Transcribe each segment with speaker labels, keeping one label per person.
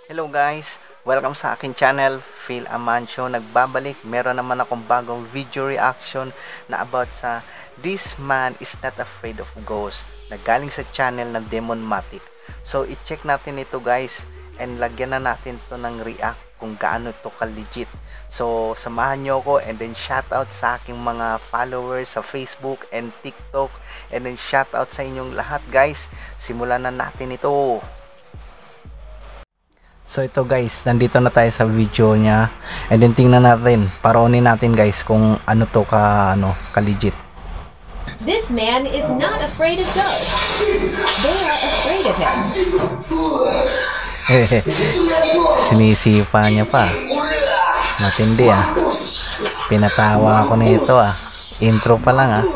Speaker 1: Hello guys! Welcome sa akin channel, Phil Amancio. Nagbabalik, meron naman akong bagong video reaction na about sa This Man Is Not Afraid of Ghosts na galing sa channel ng Demonmatic. So i-check natin ito guys and lagyan na natin to ng react kung gaano ito ka-legit. So samahan nyo ako and then shoutout sa aking mga followers sa Facebook and TikTok and then shoutout sa inyong lahat guys. Simulan na natin ito. So ito guys, nandito na tayo sa video niya and then tingnan natin, paroonin natin guys kung ano to ka legit.
Speaker 2: This man is not afraid of ghosts. They are afraid of him.
Speaker 1: Sinisipa niya pa. Matindi Pinatawa ako nito Intro pa lang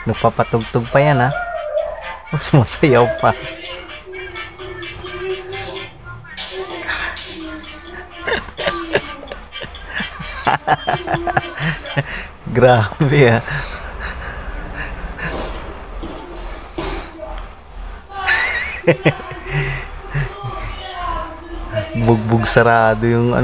Speaker 1: Nagpapatugtog pa yan Mas masayaw pa. Grabe Bugbog sarado yung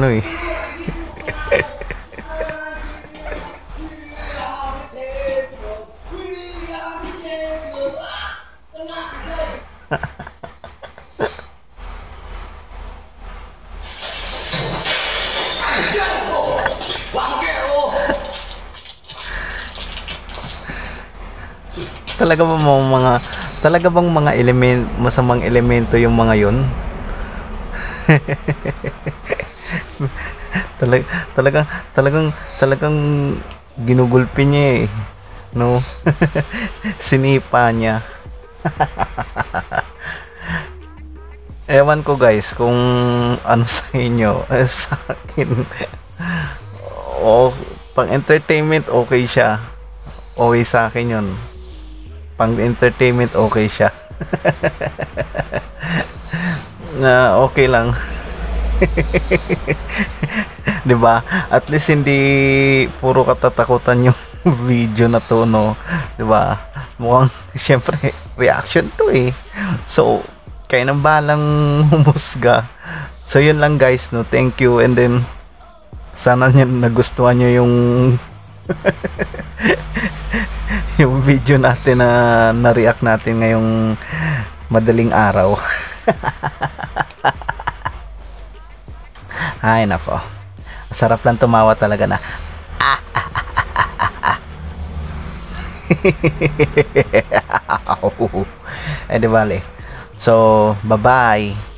Speaker 1: Talaga bang mga masamang elemento yung mga yun? talagang ginugulpi niya no. Sinipa niya. Ewan ko guys kung ano sa inyo. Sa akin pang entertainment okay siya. Okay sa akin yun. Pang entertainment okay siya. Na okay lang. 'Di ba? At least hindi puro katatakutan yung video na to, no. 'Di ba? Mukhang syempre reaction to So kayo nang balang humusga. So yun lang guys, no. Thank you and then sana nagustuhan nyo yung yung video natin na react natin ngayong madaling araw. Ay nako, sarap lang tumawa talaga na di bale. So bye bye.